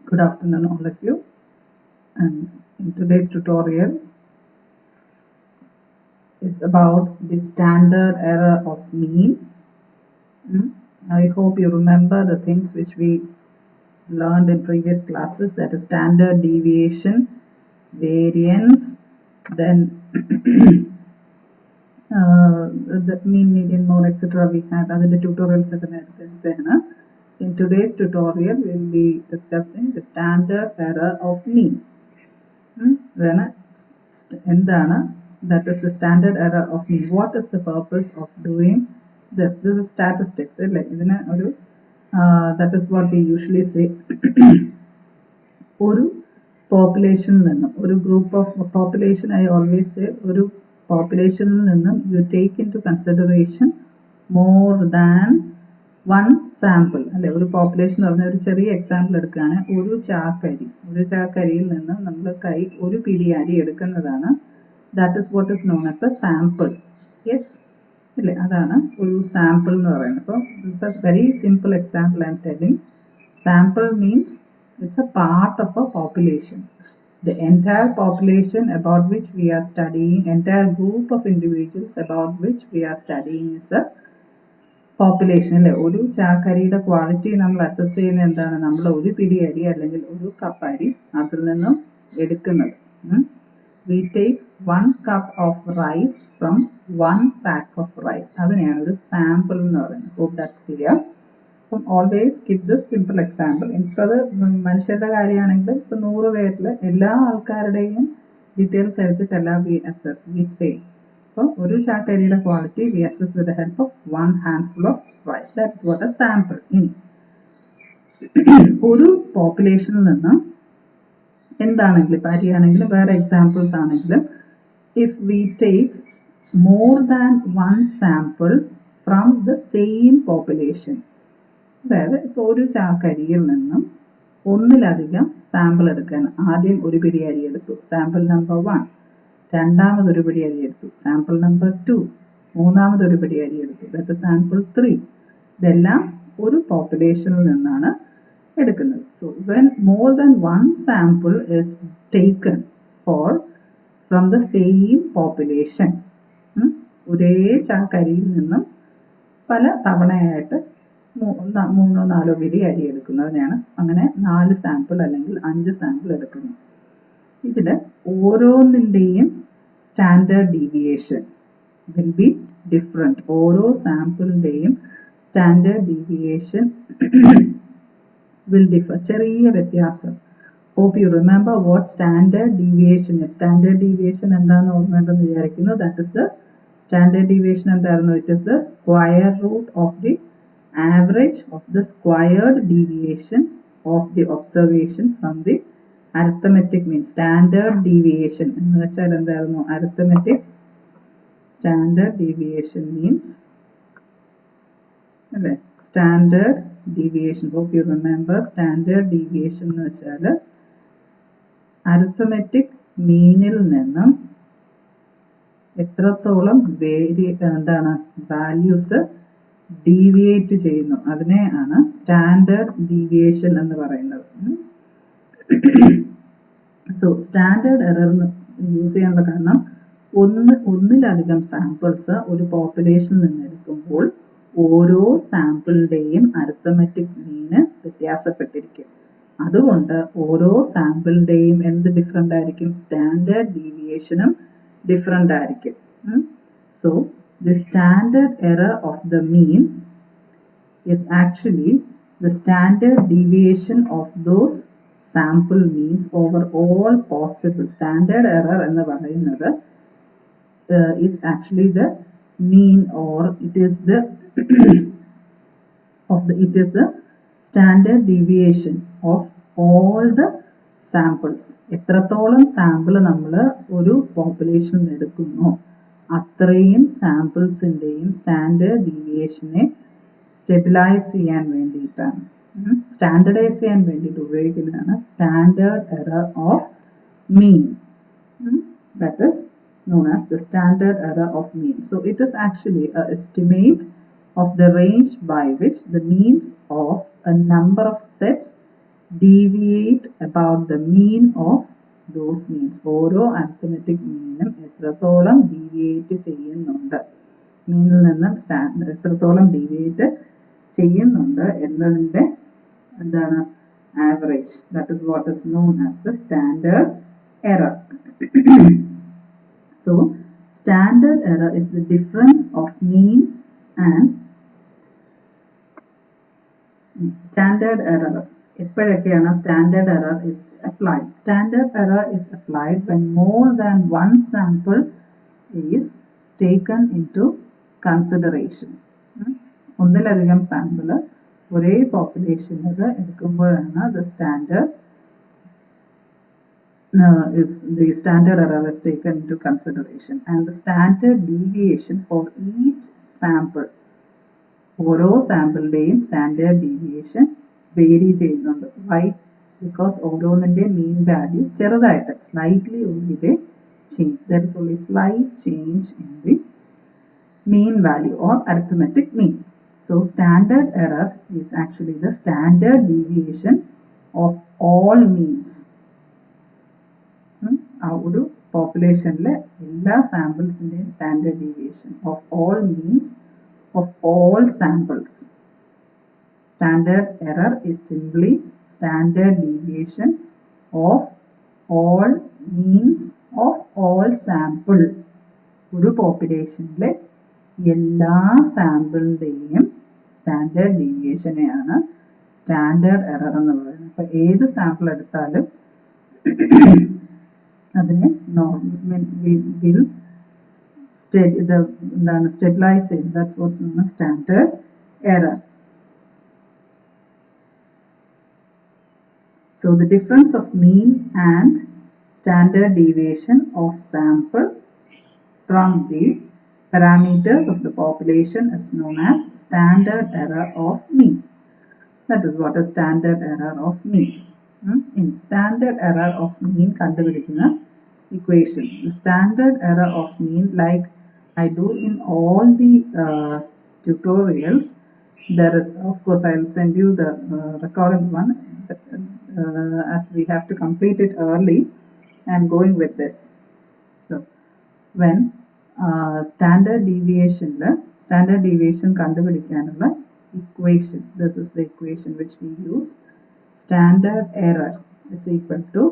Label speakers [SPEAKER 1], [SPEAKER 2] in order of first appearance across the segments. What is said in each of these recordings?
[SPEAKER 1] Good afternoon, all of you. And in today's tutorial, it's about the standard error of mean. I hope you remember the things which we learned in previous classes, that is standard deviation, variance, then the mean, median, mode, etc. we had other tutorials. In today's tutorial, we will be discussing the standard error of mean. That is the standard error of mean. What is the purpose of doing this? This is statistics. That is what we usually say. One population, one group of population, I always say, one population, you take into consideration more than one sample. ഒരു population എന്ന് പറഞ്ഞ ഒരു ചെറിയ example എടുക്കുകയാണ്. ഒരു ചാക്കരിയിൽ നിന്ന് നമ്മൾ ഒരു പിടി അരി എടുക്കുന്നതാണ്. That is what is known as a sample. Yes, അല്ലേ, അതാണ് ഒരു സാമ്പിൾ എന്ന് പറയുന്നത്. അപ്പോൾ it's a very simple example I am telling. Sample means it's a part of a population. The entire population about which we are studying, entire group of individuals about which we are studying is a population. ഒരു ചാക്കരിയുടെ quality നമ്മൾ assess ചെയ്യുന്ന എന്താണ്? നമ്മൾ ഒരു പിടി അരി അല്ലെങ്കിൽ ഒരു കപ്പ് അരി അതിൽ നിന്നും എടുക്കുന്നത്. We take 1 cup of rice from 1 sack of rice. അതിനെയാണ് ഒരു സാമ്പിൾ എന്ന് പറയുന്നത്. Hope that's clear. Always keep this simple example. ഇപ്പത് മനുഷ്യരുടെ കാര്യമാണെങ്കിൽ ഇപ്പൊ 100 പേരിൽ എല്ലാ ആൾക്കാരുടെയും details എടുത്തിട്ടല്ല we assess, we say. So, ഒരു ചാക്കരിയുടെ quality we assess with the help of 1 handful of rice. That is what a sample. ഇനി ഒരു പോപ്പുലേഷനിൽ നിന്ന് എന്താണെങ്കിലും ഇപ്പം അരിയാണെങ്കിലും വേറെ എക്സാമ്പിൾസ് ആണെങ്കിലും if we take more than 1 sample from the same population, അതായത് ഇപ്പോൾ ഒരു ചാക്കരിയിൽ നിന്നും ഒന്നിലധികം സാമ്പിൾ എടുക്കാൻ, ആദ്യം ഒരു പിടി അരി എടുത്തു, സാമ്പിൾ നമ്പർ 1, രണ്ടാമതൊരു പിടി അരി എടുത്തു, സാമ്പിൾ നമ്പർ 2, മൂന്നാമതൊരു പിടി അരി എടുത്തു, ദാറ്റ് സാമ്പിൾ 3. ഇതെല്ലാം ഒരു പോപ്പുലേഷനിൽ നിന്നാണ് എടുക്കുന്നത്. So when more than one sample is taken from the same population, ഒരേ കരിയിൽ നിന്നും പല തവണയായിട്ട് മൂന്നോ നാലോ പിടി അരി എടുക്കുന്നതിനാണ് അങ്ങനെ 4 സാമ്പിൾ അല്ലെങ്കിൽ 5 സാമ്പിൾ എടുക്കുന്നത്. ഇതിൽ ഓരോന്നിൻ്റെയും standard deviation will be different. ഓരോ സാമ്പിളിൻ്റെയും സ്റ്റാൻഡേർഡ് ഡീവിയേഷൻ will differ. ചെറിയ വ്യത്യാസം. Hope you remember what standard deviation is. Standard deviation എന്താണെന്ന് ഓർമ്മയുണ്ടെന്ന് വിചാരിക്കുന്നു. That is the standard deviation എന്തായിരുന്നു? It is the square root of the average of the squared deviation of the observation from the arithmetic mean. Standard deviation എന്ന് വെച്ചാൽ എന്തായിരുന്നു? Arithmetic standard deviation means അല്ലേ? Standard deviation. Hope you remember standard deviation എന്ന് വെച്ചാൽ arithmetic meanil നിന്നും എത്രത്തോളം values deviate ചെയ്യുന്നു അതിനെയാണ് സ്റ്റാൻഡേർഡ് ഡീവിയേഷൻ എന്ന് പറയുന്നത്. സോ സ്റ്റാൻഡേർഡ് എറർ യൂസ് ചെയ്യാനുള്ള കാരണം ഒന്നിലധികം സാമ്പിൾസ് ഒരു പോപ്പുലേഷനിൽ നിന്ന് എടുക്കുമ്പോൾ ഓരോ സാമ്പിളിന്റെയും അരിത്തമെറ്റിക് മീന് വ്യത്യാസപ്പെട്ടിരിക്കും. അതുകൊണ്ട് ഓരോ സാമ്പിളിന്റെയും എന്ത് ഡിഫറെന്റ് ആയിരിക്കും? സ്റ്റാൻഡേർഡ് ഡീവിയേഷനും ഡിഫറെന്റ് ആയിരിക്കും. So the standard error of the mean is actually the standard deviation of those sample means over all possible. Standard error എന്ന് പറയുന്നത് is actually the mean or it is the standard deviation of all the samples. എത്രത്തോളം sample നമ്മൾ ഒരു പോപ്പുലേഷനിൽ എടുക്കുന്നു അത്രയും സാമ്പിൾസിന്റെയും standard ഡീവിയേഷനെ stabilise ചെയ്യാൻ വേണ്ടിയിട്ടാണ്, standardise ചെയ്യാൻ വേണ്ടിയിട്ട് ഉപയോഗിക്കുന്നതാണ് standard error of mean. That is known as the standard error of mean. So it is actually an estimate of the range by which the means of a number of sets deviate about the mean of those means. ഓരോ arithmetic meanനും എത്രത്തോളം deviate ചെയ്യുന്നുണ്ട്, മീനിൽ നിന്നും എത്രത്തോളം deviate ചെയ്യുന്നുണ്ട് എന്നതിൻ്റെ എന്താണ് average. That is what is known as the standard error. So standard error is the difference of mean and standard error. എപ്പോഴൊക്കെയാണ് standard error is applied? Standard error is applied when more than one sample is taken into consideration. ഒന്നിലധികം sample ഒരേ പോപ്പുലേഷനിൽ എടുക്കുമ്പോഴാണ് the standard error is taken into consideration, and the standard deviation for each sample, ഓരോ സാമ്പിളിന്റെയും standard deviation vary ചെയ്യുന്നുണ്ട്. Why? Because ഓരോന്നിന്റെ mean value ചെറുതായിട്ട് slightly only they change. There is only slight change in the mean value or arithmetic mean. So standard error is actually the standard deviation of all means. ആ ഒരു പോപ്പുലേഷനിലെ എല്ലാ സാമ്പിൾസിന്റെയും standard deviation of all means of all samples. Standard error is simply standard deviation of all means of all sample. ഒരു പോപ്പുലേഷനിലെ എല്ലാ സാമ്പിളിന്റെയും standard ഡീവിയേഷനെയാണ് സ്റ്റാൻഡേർഡ് എറർ എന്ന് പറയുന്നത്. അപ്പൊ ഏത് സാമ്പിൾ എടുത്താലും അതിനെ will stabilize it. That's what's known as standard error. So the difference of mean and standard deviation of sample from the parameters of the population is known as standard error of mean. That is what is standard error of mean. In standard error of mean കണ്ടുപിടിക്കുന്ന equation. The standard error of mean, like I do in all the tutorials, there is, of course, I'll send you the recorded one, but, as we have to complete it early, I'm going with this. So, when standard deviation കണ്ടുപിടിക്കാനുള്ള equation, this is the equation which we use. Standard error is equal to,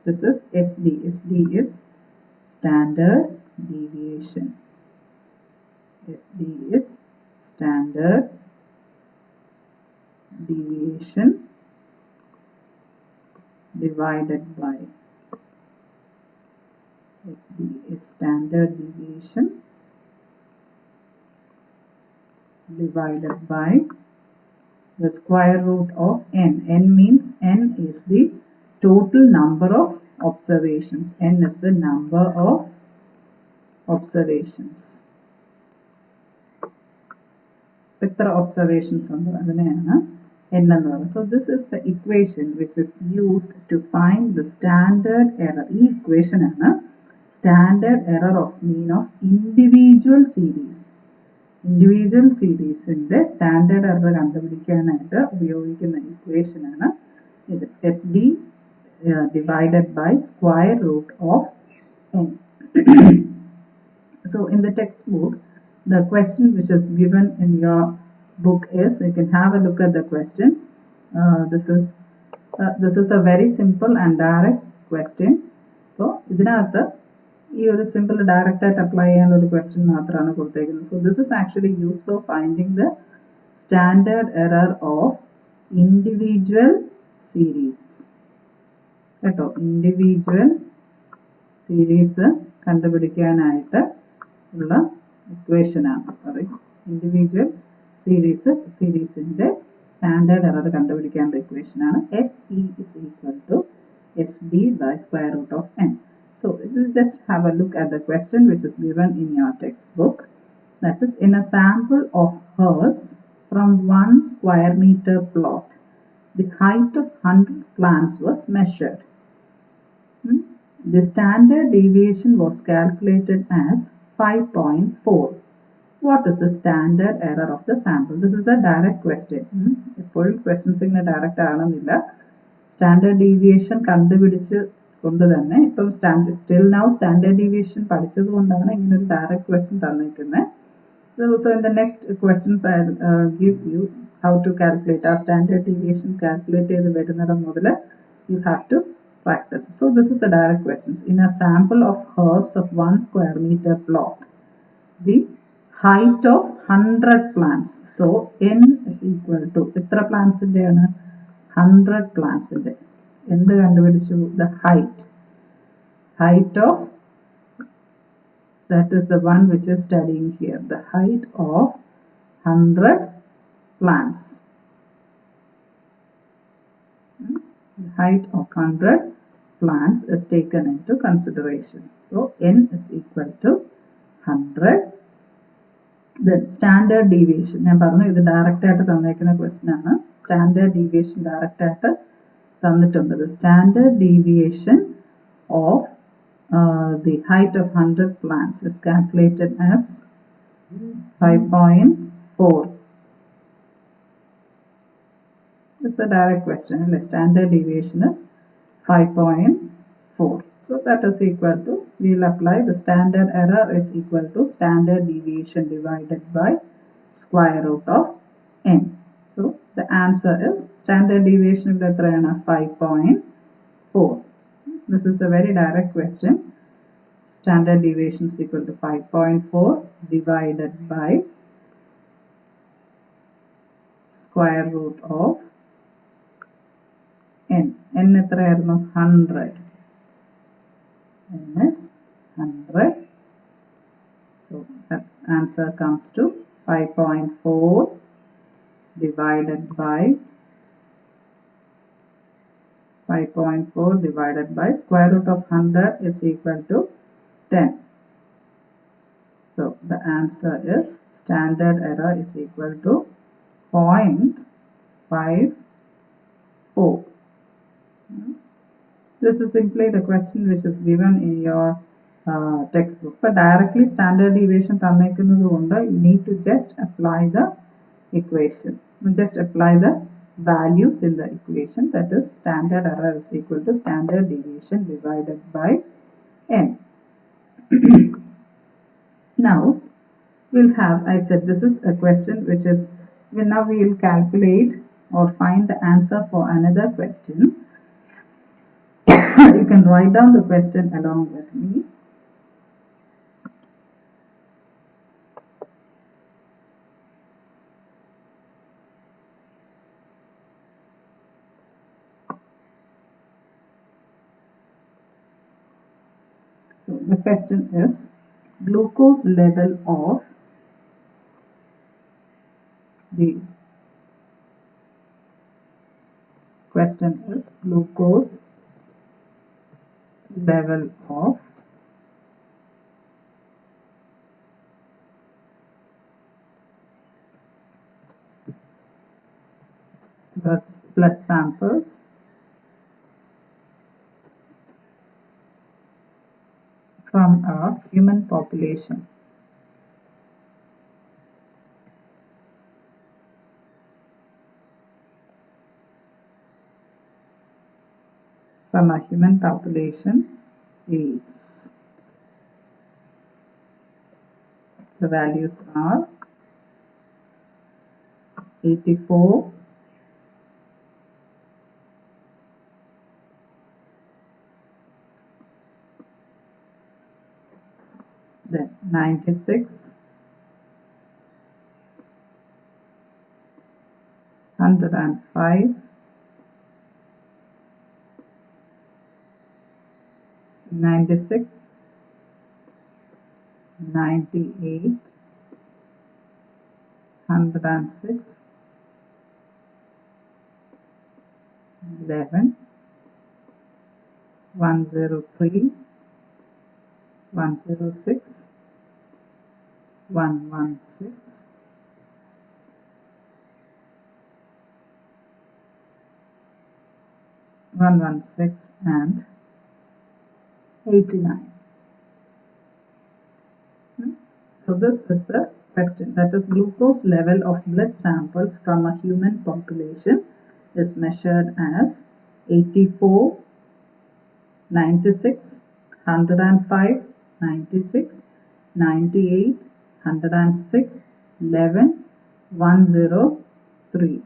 [SPEAKER 1] this is SD. SD is standard deviation. SD is standard deviation divided by, SD is standard deviation divided by the square root of n. N means n is the total number of observations. N is the number of observations. Etra observations undu adaneyana n ennu parayunnu. So this is the equation which is used to find the standard error. Ee equation aanu standard error of mean of individual series. Individual series in the standard error കണ്ടുപിടിക്കാനായിട്ട് ഉപയോഗിക്കുന്ന equation ആണ് ഇത്. SD divided by square root of n. So in the textbook, the question which is given in your book is, you can have a look at the question. This is a very simple and direct question. So ഇതിനകത്ത് ഈ ഒരു simple direct ആയിട്ട് apply ചെയ്യാൻ ഒരു question മാത്രമാണ് കൊടുത്തേക്കുന്നത്. So this is actually use for finding the standard error of individual series കേട്ടോ. Individual series കണ്ടുപിടിക്കാനായിട്ട് ഉള്ള ഇക്വേഷനാണ്. സോറി, ഇൻഡിവിജ്വൽ സീരീസിന്റെ സ്റ്റാൻഡേർഡ് എറർ കണ്ടുപിടിക്കാനുള്ള ഇക്വേഷനാണ് SE is equal to SD by square root of n. So just have a look at the question which is given in your textbook. That is, in a sample of herbs from 1 square meter plot, the height of 100 plants was measured. The standard deviation was calculated as 5.4. What is the standard error of the sample? This is a direct question. Full questions in a direct ആണെന്നില്ല. Standard deviation കണ്ടുപിടിച്ച് കൊണ്ട് തന്നെ ഇപ്പം still now standard deviation പഠിച്ചത് കൊണ്ടാണ് ഇങ്ങനെ ഒരു direct question തന്നിരിക്കുന്നത്. So in the next questions I'll give you how to calculate our standard deviation. Calculate ചെയ്ത് വരുന്നിടം മുതൽ you have to practice. So this is a direct questions. In a sample of herbs of 1 square meter plot, the height of 100 plants. So n is equal to എത്ര plants ന്റെയാണ് 100 plants ന്റെ എന്ത് കണ്ടുപിടിച്ചു? The height of, that is the one which is studying here, the height of 100 plants. The height of 100 plants is taken into consideration. So n is equal to 100. The standard deviation, ഞാൻ പറഞ്ഞു ഇത് direct ആയിട്ട് തന്നേക്കുന്ന question ആണ്. Standard deviation direct ആയിട്ട് തന്നിട്ടുണ്ട്. The standard deviation of the height of 100 plants is calculated as 5.4. It's a direct question. The standard deviation is 5.4. So that is equal to, we will apply the standard error is equal to standard deviation divided by square root of n. So the answer is standard deviation of the 5.4. This is a very direct question. Standard deviation is equal to 5.4 divided by square root of n. n എത്രയായിരുന്നു? 100. n is 100. So that answer comes to 5.4 divided by 5.4 divided by square root of 100 is equal to 10. So the answer is standard error is equal to 0.54. This is simply the question which is given in your textbook. But directly standard deviation തന്നേക്കുന്നത് കൊണ്ട് you need to just apply the equation. We just apply the values in the equation, that is standard error is equal to standard deviation divided by n. Now we'll have, I said this is a question which is, now we will calculate or find the answer for another question. You can write down the question along with me. So the question is, glucose level of the question is glucose level of blood samples from a human population. From a human population is, the values are 84, then 96, 105, 96, 98, 106, 11, 103, 106, 116, 116 and 89. So this is the question, that is glucose level of blood samples from a human population is measured as 84, 96, 105, 96, 98, 106, 11, 103.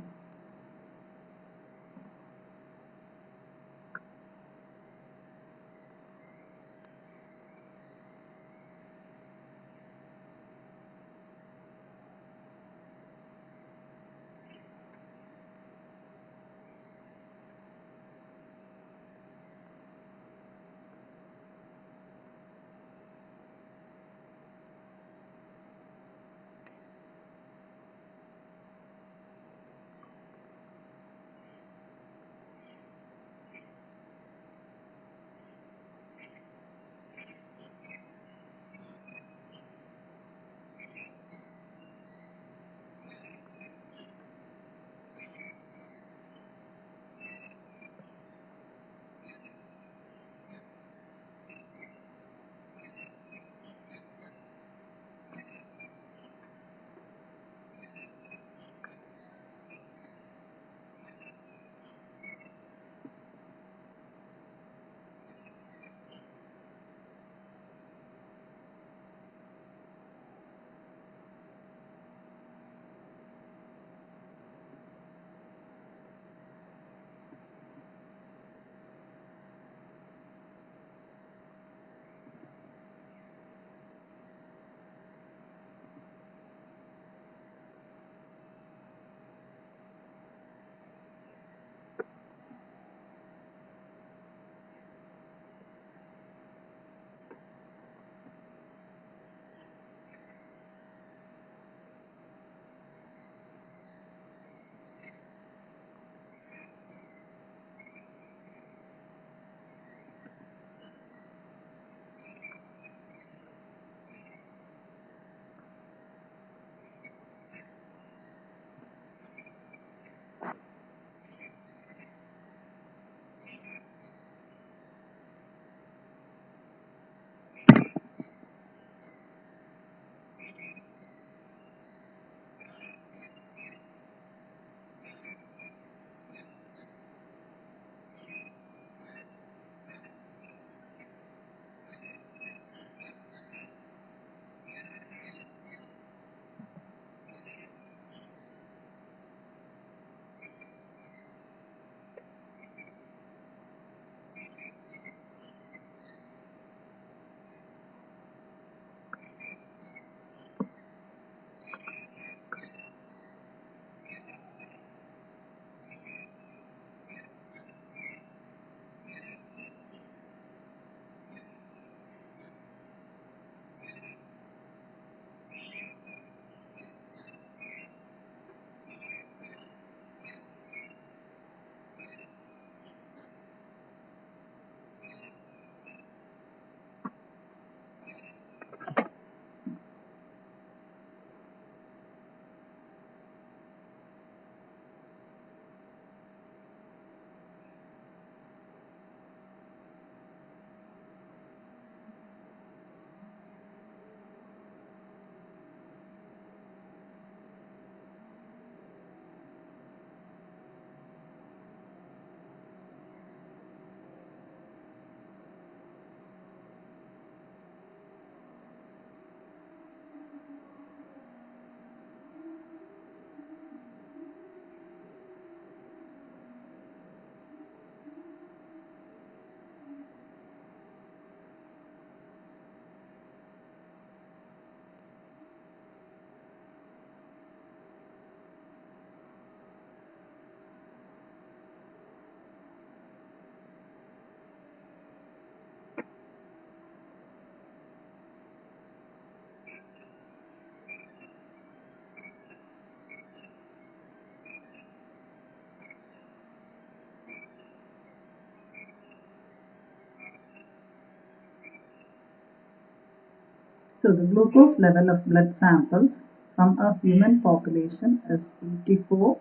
[SPEAKER 1] So the glucose level of blood samples from a human population is 84,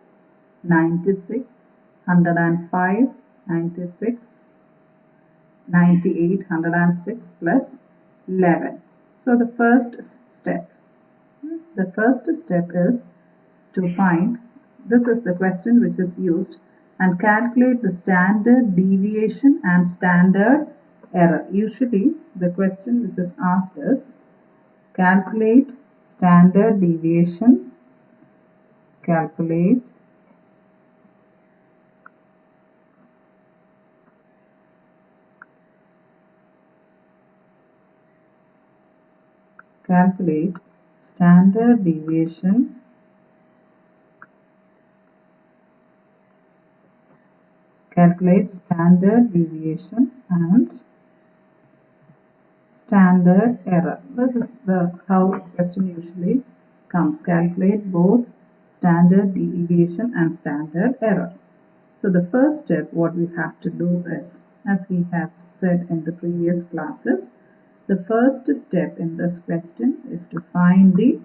[SPEAKER 1] 96, 105, 96, 98, 106 plus 11. So the first step is to find, this is the question which is used, and calculate the standard deviation and standard error. Usually the question which is asked is calculate standard deviation, calculate standard deviation and standard error. This is how the question usually comes. Calculate both standard deviation and standard error. So the first step what we have to do is, as we have said in the previous classes, the first step in this question is to find the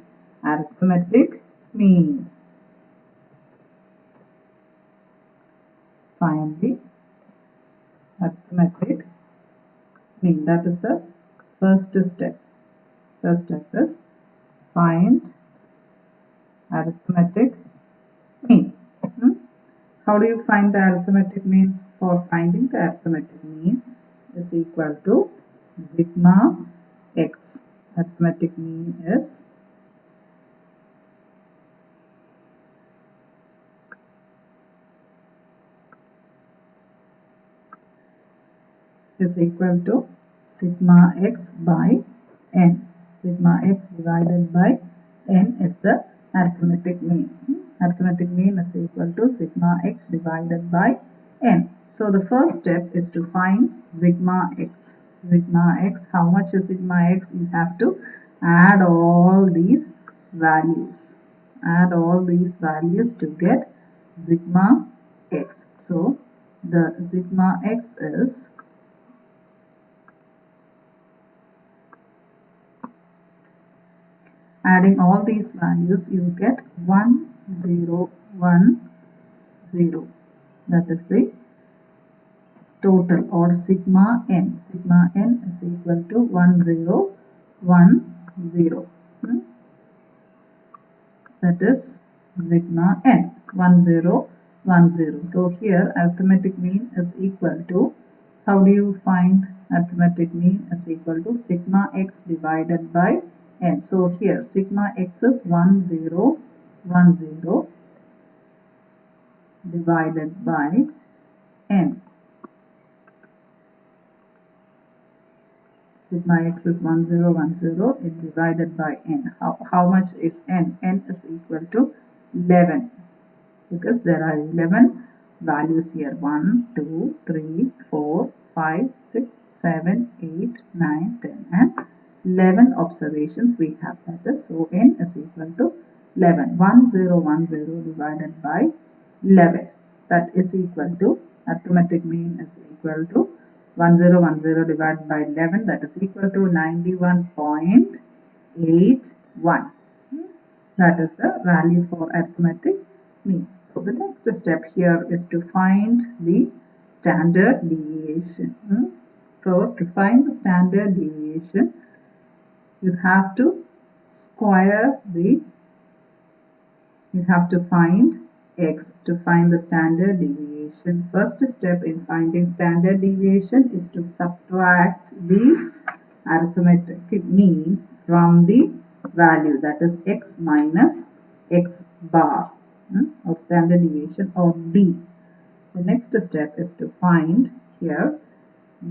[SPEAKER 1] arithmetic mean. Find the arithmetic mean. That is the first step. First step is find arithmetic mean. How do you find the arithmetic mean? For finding the arithmetic mean is equal to sigma x. Arithmetic mean is equal to sigma x by n. Sigma x divided by n is the arithmetic mean. Arithmetic mean is equal to sigma x divided by n. So the first step is to find sigma x. Sigma x, how much is sigma x? You have to add all these values. Add all these values to get sigma x. So the sigma x is adding all these values, you get 1010. That is the total, or sigma n. Sigma n is equal to 1010. That is sigma n, 1010. So here arithmetic mean is equal to, how do you find arithmetic mean is equal to sigma x divided by n. So here sigma x is 1010 divided by n. Sigma x is 1010, it divided by n. How much is n? N is equal to 11, because there are 11 values here. 1, 2, 3, 4, 5, 6, 7, 8, 9, 10 and 11 observations we have. That is, so n is equal to 11. 1010 divided by 11. That is equal to, arithmetic mean is equal to 1010 divided by 11. That is equal to 91.81. That is the value for arithmetic mean. So the next step here is to find the standard deviation. So to find the standard deviation, you have to find x to find the standard deviation. First step in finding standard deviation is to subtract the arithmetic mean from the value, that is x minus x bar, or standard deviation, or d. The next step is to find here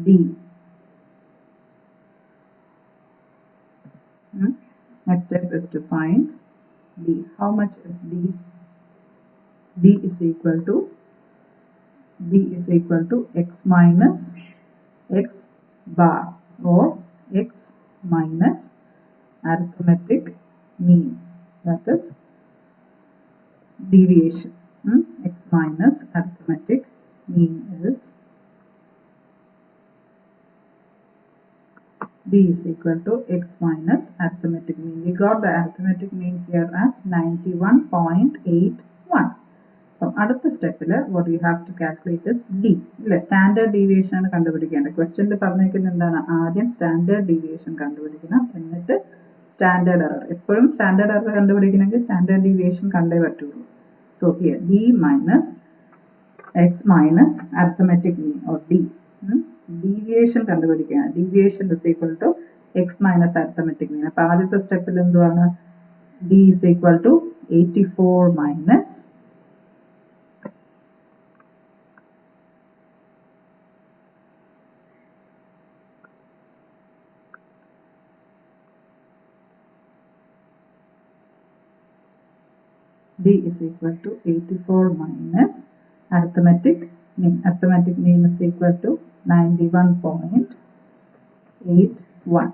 [SPEAKER 1] d. Next step is to find d. How much is d? D is equal to x minus x bar, or x minus arithmetic mean, that is deviation. X minus arithmetic mean is D is equal to x minus arithmetic mean. We got the arithmetic mean here as 91.81. From അടുത്ത സ്റ്റെപ്പിൽ what you have to calculate is D. ഇല്ലേ, standard deviation ആണ് കണ്ടുപിടിക്കേണ്ടത്. ക്വസ്റ്റ്യനിൽ പറഞ്ഞിരിക്കുന്നത് എന്താണ്? ആദ്യം standard deviation കണ്ടുപിടിക്കണം, എന്നിട്ട് സ്റ്റാൻഡേർഡ് എറർ. എപ്പോഴും സ്റ്റാൻഡേർഡ് എറർ കണ്ടുപിടിക്കണമെങ്കിൽ സ്റ്റാൻഡേർഡ് ഡീവിയേഷൻ കണ്ടേ പറ്റുള്ളൂ. So here D minus x minus arithmetic mean or D. Deviation കണ്ടുപിടിക്കുകയാണ്. Deviation is equal to x minus arithmetic mean. അപ്പോൾ ആദ്യത്തെ സ്റ്റെപ്പിൽ എന്തുവാണ്? D is equal to 84 minus D is equal to 84 minus arithmetic mean. Arithmetic mean is equal to 91.81.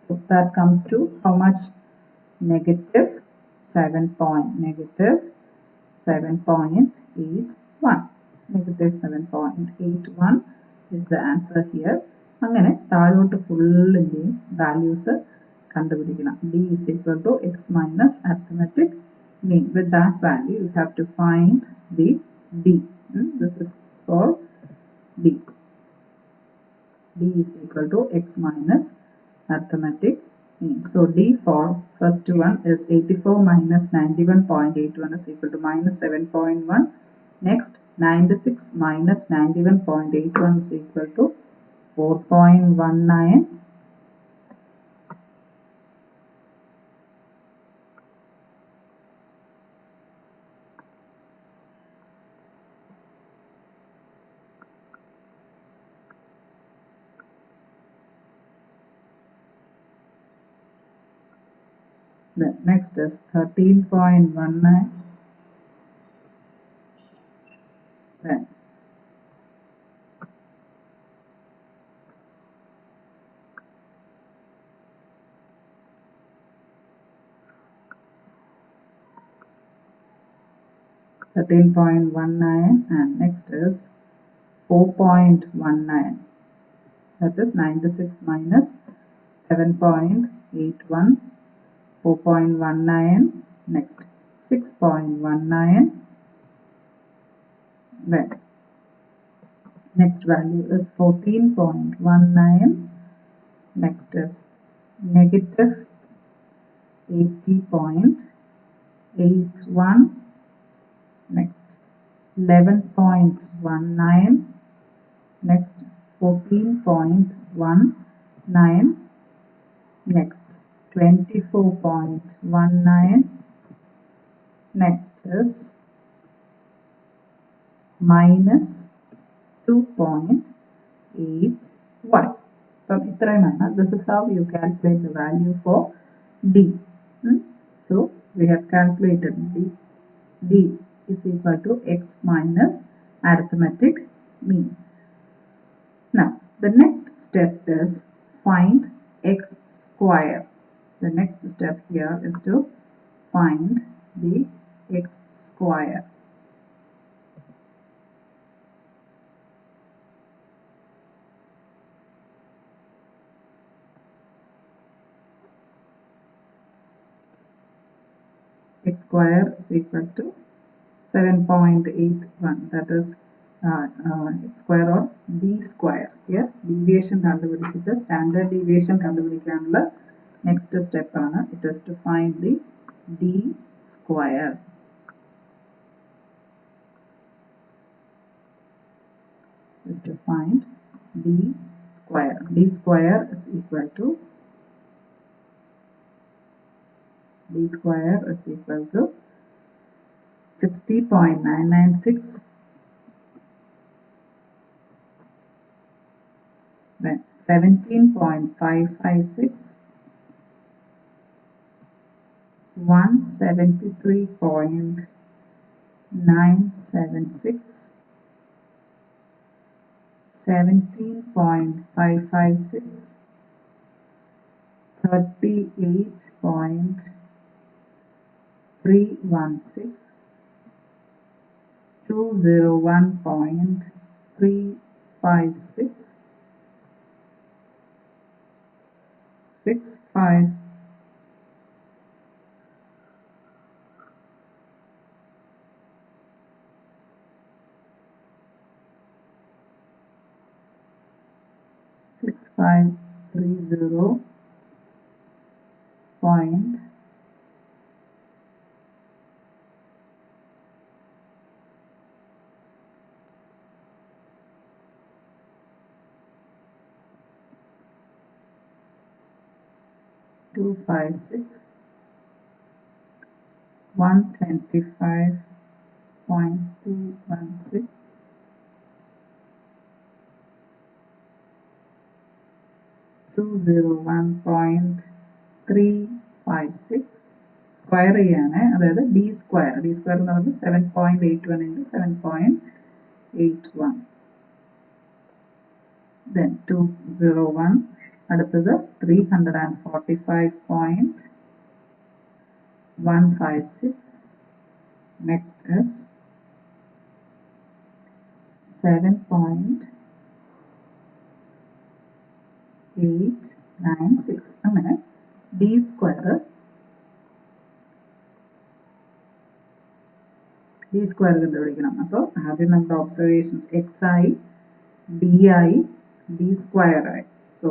[SPEAKER 1] So that comes to how much? Negative 7.81. Negative 7.81 is the answer here. അങ്ങനെ താഴോട്ട് ഫുള്ളിൻ്റെയും values കണ്ടുപിടിക്കണം. D is equal to x minus arithmetic mean. With that value, you have to find the D. This is for D. D is equal to x minus arithmetic mean. So D for first one is 84 minus 91.81 is equal to minus 7.1. Next, 96 minus 91.81 is equal to 4.19. Then next is 13.19. Then and next is 4.19. That is 96 minus 7.81. 4.19. Next 6.19. Then next value is 14.19. Next is negative 80.81. Next 11.19. Next 14.19. Next 24.19. Next is minus 2.81. This is how you calculate the value for D. So we have calculated D is equal to x minus arithmetic mean. Now the next step is find x square. The next step here is to find the x square. X square is equal to 7.81. That is x square or D square. Here deviation കണ്ടുപിടിച്ചിട്ട് standard deviation കണ്ടുപിടിക്കാനുള്ള next step ആണ്. It is to find the D square. Is to find D square. D square is equal to 60.996. Then 17.556. 173.976. 17.556. 38.316. 201.356. 6, 5. Six, 5, 3, 0, point 256, 125.216, 201.356 square ചെയ്യാണ്, അതായത് d square എന്ന് പറയുന്നത് 7.81 into 7.81. then 201, അടുത്തത് 345.156. next is 7.896. അങ്ങനെ d square കണ്ടുപിടിക്കണം. അപ്പോൾ ആദ്യം നമ്മുടെ observations xi, di, d square ആയി. So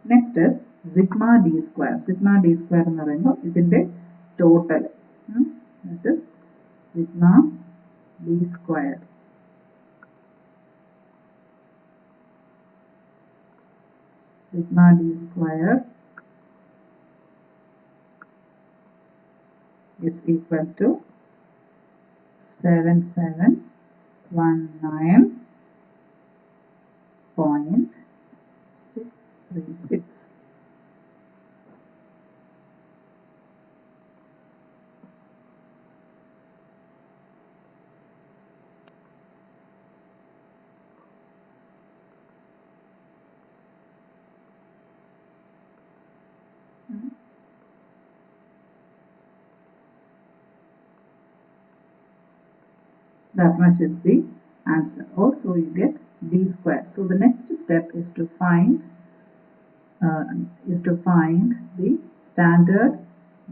[SPEAKER 1] next is sigma d square. Sigma d square എന്ന് പറയുമ്പോൾ ഇതിന്റെ total that is sigma d square. Sigma d square is equal to 7719.636. That much is the answer. Also you get d square. So the next step is to find the standard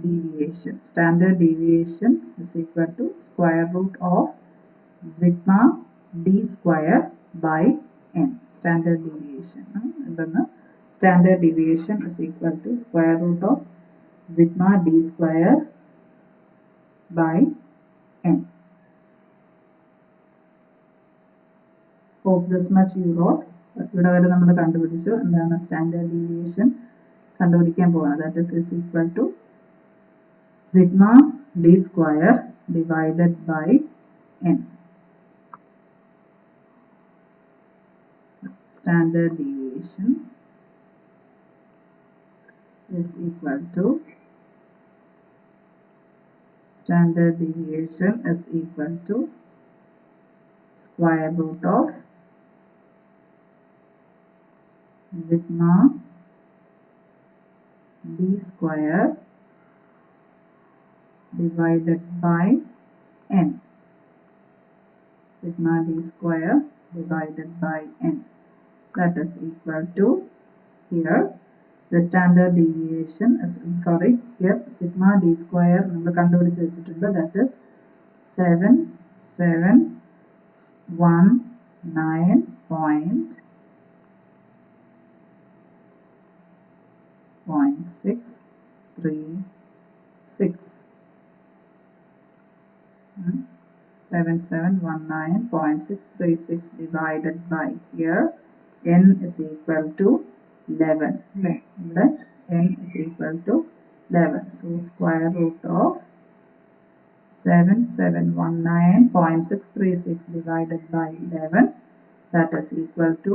[SPEAKER 1] deviation. Standard deviation is equal to square root of sigma d square by n. Standard deviation. Standard deviation is equal to square root of sigma d square by n. Hope this much you wrote. ഇവിടെ വരെ നമ്മൾ കണ്ടുപിടിച്ചു എന്താണ് standard deviation കണ്ടുപിടിക്കാൻ പോകുന്നത്. that is equal to sigma d square divided by n. Standard deviation is equal to square root of sigma d square divided by n. Sigma d square divided by n. That is equal to, here the standard deviation is, here sigma d square നമ്മൾ കണ്ടുപിടിച്ച് വെച്ചിട്ടുണ്ട്. that is 7719.636. 7719.636 divided by, here n is equal to 11. N is equal to 11. So square root of 7719.636 divided by 11, that is equal to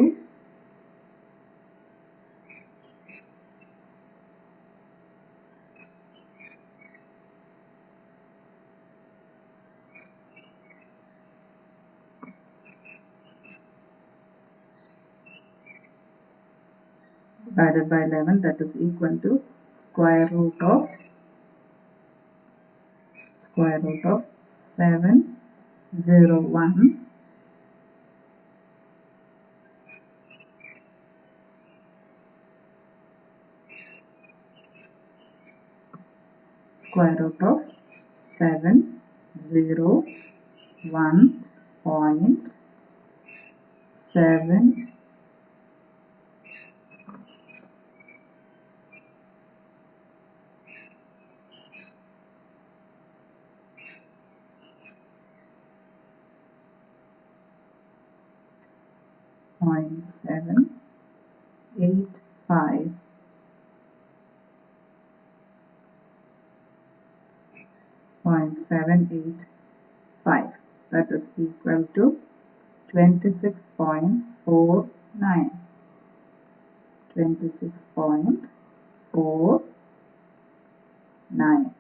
[SPEAKER 1] divided by 11, that is equal to square root of 701 0 square root of 701.7 0.785 0.785, that is equal to 26.49. 26.49.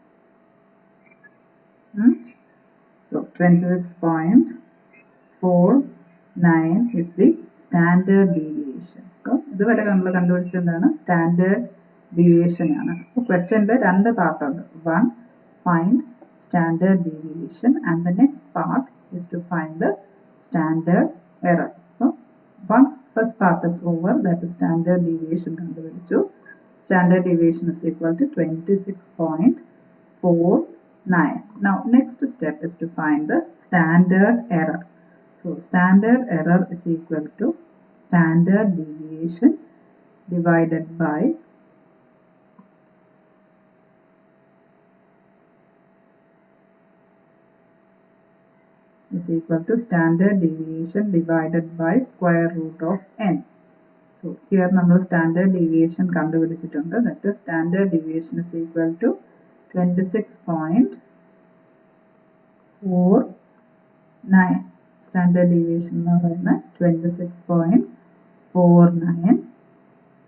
[SPEAKER 1] So 26.49 is the standard deviation. So ഇതുവരെ നമ്മൾ കണ്ടുപിടിച്ചത് എന്താണ്? Standard deviation ആണ്. അപ്പോൾ ക്വസ്റ്റ്യനിൽ രണ്ട് part ഉണ്ട്. One, find standard deviation, and the next part is to find the standard error. So first part is over, that is standard deviation കണ്ടുപിടിച്ചു. Standard deviation is equal to 26.49. Now next step is to find the standard error. So standard error is equal to standard deviation divided by standard deviation divided by square root of n. So here നമ്മൾ standard deviation കണ്ടുപിടിച്ചിട്ടുണ്ട്. That is standard deviation is equal to 26.49. Standard deviation എന്ന് പറയുന്നത് 26.49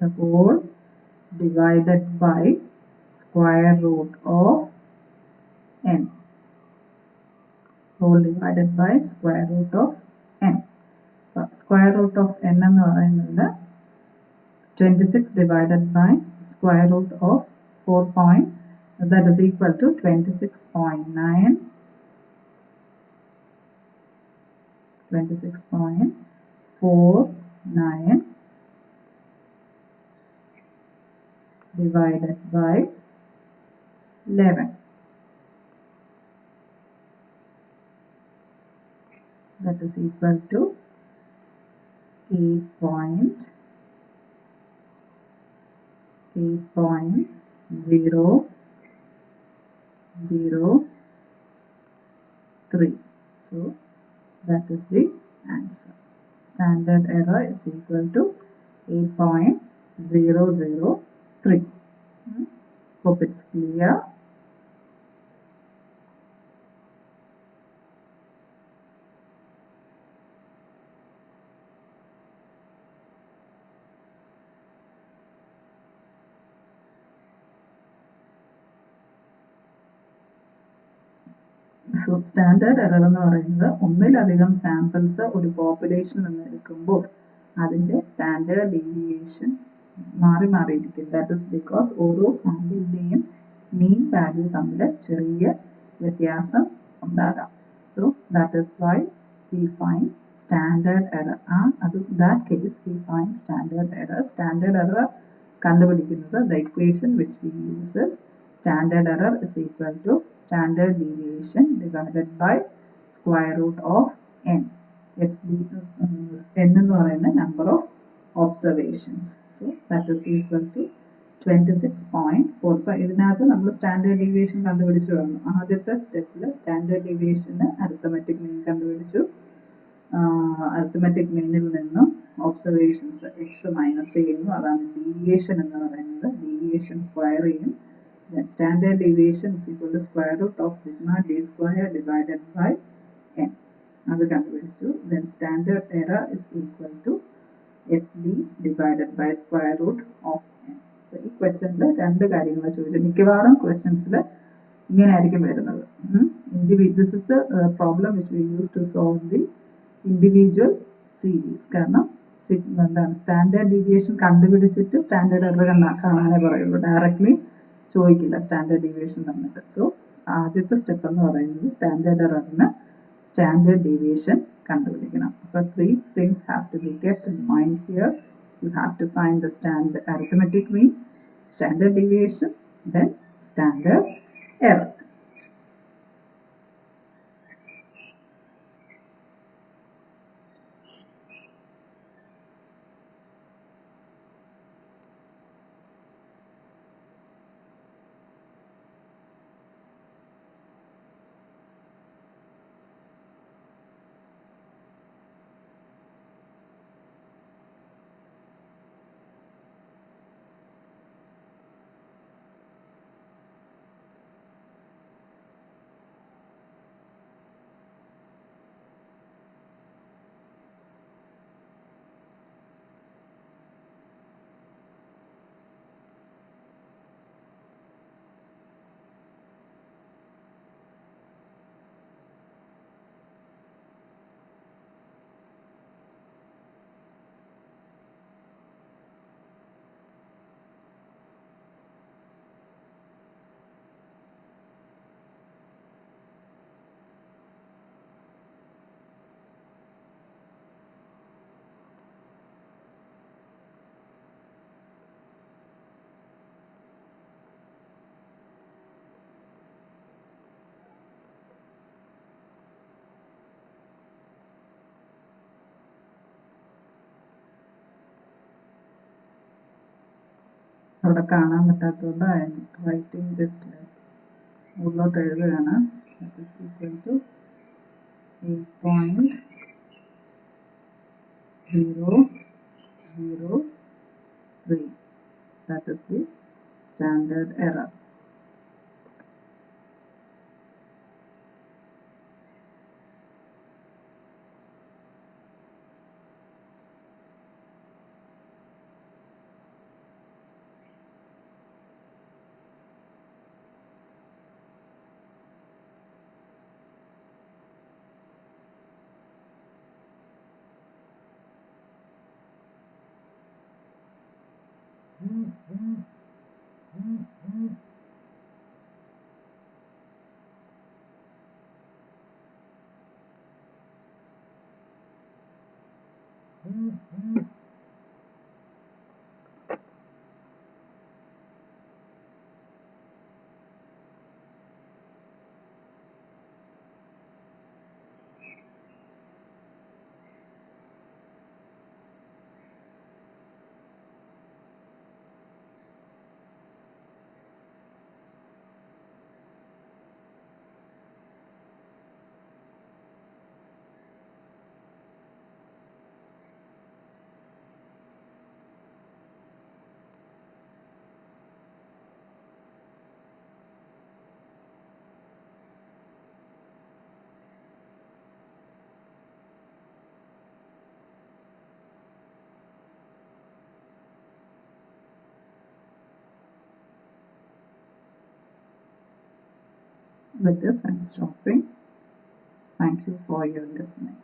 [SPEAKER 1] the whole divided by square root of n. Whole divided by square root of n. So square root of n എന്ന് പറയുന്നത് 26 divided by square root of 4. That is equal to 26.9. 26.49 divided by 11. That is equal to 8.003. So that is the answer. Standard error is equal to 8.003. Hope it's clear. So standard error എന്ന് പറയുന്നത് ഒന്നിലധികം samples ഒരു population നിന്ന് എടുക്കുമ്പോൾ അതിന്റെ standard deviation മാറിയിരിക്കും. That is because ഓരോ സാമ്പിളിന്റെയും മീൻ വാല്യൂ തമ്മിൽ ചെറിയ വ്യത്യാസം ഉണ്ടാകാം. So that is why we find standard error. that case we find standard error. Standard error കണ്ടുപിടിക്കുന്നത് the equation which we use is standard error is equal to standard deviation divided by square root of n. n എന്ന് പറയുന്ന number of observations. So that is equal to 26.45. ഇതിനകത്ത് നമ്മൾ standard deviation കണ്ടുപിടിച്ചു വന്നു. ആദ്യത്തെ സ്റ്റെപ്പിൽ standard ഡീവിയേഷന് arithmetic mean കണ്ടുപിടിച്ചു. Arithmetic മീനിൽ നിന്നും ഒബ്സർവേഷൻസ് എക്സ് മൈനസ് ചെയ്യുന്നു. അതാണ് ഡീവിയേഷൻ എന്ന് പറയുന്നത്. ഡീവിയേഷൻ സ്ക്വയർ ചെയ്യും. Then standard deviation is equal to square root of sigma d square divided by n. അത് കണ്ടുപിടിച്ചു. Then standard error is equal to sd divided by square root of n. So ഈ ക്വസ്റ്റ്യനിൽ രണ്ട് കാര്യങ്ങൾ ചോദിച്ചു. മിക്കവാറും ക്വസ്റ്റ്യൻസിൽ ഇങ്ങനെ ആയിരിക്കും വരുന്നത്. This is the problem which we use to solve the individual series. കാരണം എന്താണ് സ്റ്റാൻഡേർഡ് ഡീവിയേഷൻ കണ്ടുപിടിച്ചിട്ട് സ്റ്റാൻഡേർഡ് എറർ കാണാനേ പറയുള്ളൂ. ഡയറക്ട്ലി ചോദിക്കില്ല സ്റ്റാൻഡേർഡ് ഡീവിയേഷൻ തന്നിട്ട്. സോ ആദ്യത്തെ സ്റ്റെപ്പ് എന്ന് പറയുന്നത് സ്റ്റാൻഡേർഡ് എററിന് സ്റ്റാൻഡേർഡ് ഡീവിയേഷൻ കണ്ടുപിടിക്കണം. അപ്പോൾ 3 things has to be kept in mind here. You have to find the arithmetic mean, standard deviation, then standard error. അവിടെ കാണാൻ പറ്റാത്തതുകൊണ്ട് ഐ എം റൈറ്റിംഗ് ദിസ് മുകളിലോട്ട് എഴുതുകയാണ്. That is equal to 8.003. That is the standard error. With this, I'm stopping. Thank you for your listening.